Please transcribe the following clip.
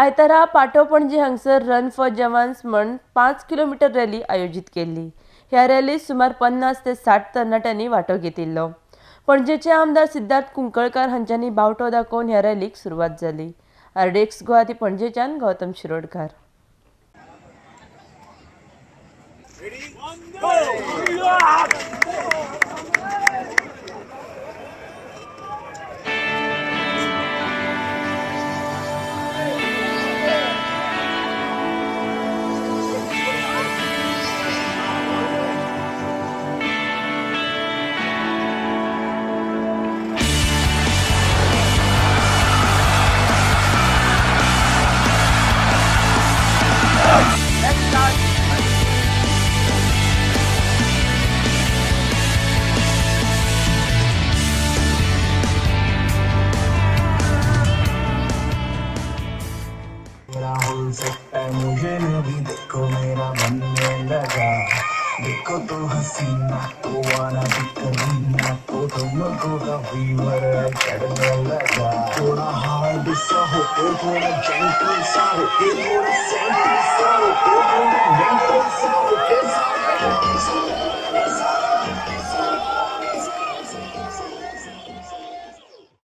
आयतारा पाटो पणजी हांगसर रन फॉर जवान्स म्हण 5 किलोमीटर रॅली आयोजीत केल्ली। ह्या रॅलीत सुमार 50 ते 60 तरणाट्यांनी वांटो घेतिल्लो। पणजेचे आमदार सिद्धार्थ कुंकळकार हांच्यांनी बावटो दाखोवन ह्या रॅलीक सुरवात जाली। आरडेक्स गोवा ती पणजेच्यान गौतम शिरोडकार। हो सकता है मुझे भी देखो मेरा बनने लगा, देखो तो हसीना तो वाना भी करीना तो तुमको का फीवर चढ़ने लगा। थोड़ा हार्ड सा होके थोड़ा जेंटल सा होके थोड़ा सेंटल सा होके थोड़ा मेंटल सा होके